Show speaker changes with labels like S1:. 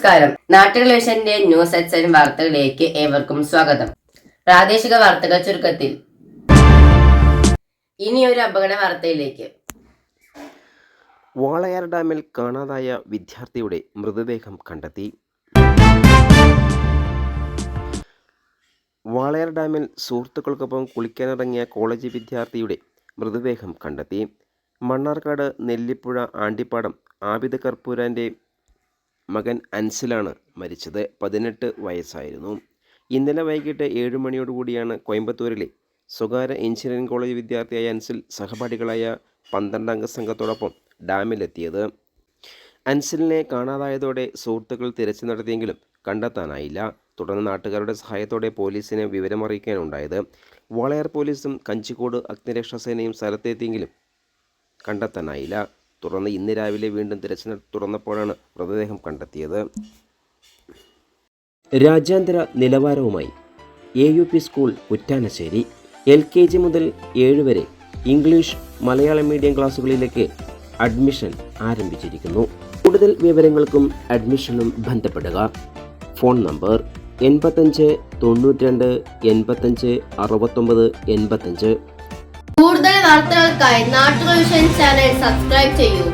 S1: നമസ്കാരം. നാട്ടുകൾ വിഷന്റെ ന്യൂസ് എക്സൈൻ വാർത്തകളിലേക്ക് ഏവർക്കും സ്വാഗതം. പ്രാദേശിക വാർത്തകൾ ചുരുക്കത്തിൽ. ഇനിയൊരു അപകട വാർത്തയിലേക്ക്.
S2: വാളയാർ ഡാമിൽ കാണാതായ വിദ്യാർത്ഥിയുടെ മൃതദേഹം കണ്ടെത്തി. വാളയാർ ഡാമിൽ സുഹൃത്തുക്കൾക്കൊപ്പം കുളിക്കാനിറങ്ങിയ കോളേജ് വിദ്യാർത്ഥിയുടെ മൃതദേഹം കണ്ടെത്തി. മണ്ണാർക്കാട് നെല്ലിപ്പുഴ ആണ്ടിപ്പാടം ആബിദ് കർപ്പൂരാൻ്റെ മകൻ അൻസിലാണ് മരിച്ചത്. 18 വയസ്സായിരുന്നു. ഇന്നലെ വൈകിട്ട് 7 മണിയോടുകൂടിയാണ് കോയമ്പത്തൂരിലെ സ്വകാര്യ എഞ്ചിനീയറിംഗ് കോളേജ് വിദ്യാർത്ഥിയായ അൻസിൽ സഹപാഠികളായ 12 അംഗ സംഘത്തോടൊപ്പം ഡാമിലെത്തിയത്. അൻസിലിനെ കാണാതായതോടെ സുഹൃത്തുക്കൾ തിരച്ചിൽ നടത്തിയെങ്കിലും കണ്ടെത്താനായില്ല. തുടർന്ന് നാട്ടുകാരുടെ സഹായത്തോടെ പോലീസിനെ വിവരമറിയിക്കാനുണ്ടായത്. വാളയാർ പോലീസും കഞ്ചിക്കോട് അഗ്നിരക്ഷാസേനയും സ്ഥലത്തെത്തിയെങ്കിലും കണ്ടെത്താനായില്ല. തുടർന്ന് ഇന്ന് രാവിലെ വീണ്ടും തിരച്ചിൽ തുറന്നപ്പോഴാണ് മൃതദേഹം കണ്ടെത്തിയത്. രാജ്യാന്തര നിലവാരവുമായി AUP സ്കൂൾ കുറ്റാനശ്ശേരി. LKG മുതൽ 7 വരെ ഇംഗ്ലീഷ് മലയാളം മീഡിയം ക്ലാസ്സുകളിലേക്ക് അഡ്മിഷൻ ആരംഭിച്ചിരിക്കുന്നു. കൂടുതൽ വിവരങ്ങൾക്കും അഡ്മിഷനും ബന്ധപ്പെടുക. Phone number 85 92 85 69 85.
S1: കൂടുതൽ വാർത്തകൾക്കായി നാട്ടുകൾ വിഷൻ ചാനൽ സബ്സ്ക്രൈബ് ചെയ്യൂ.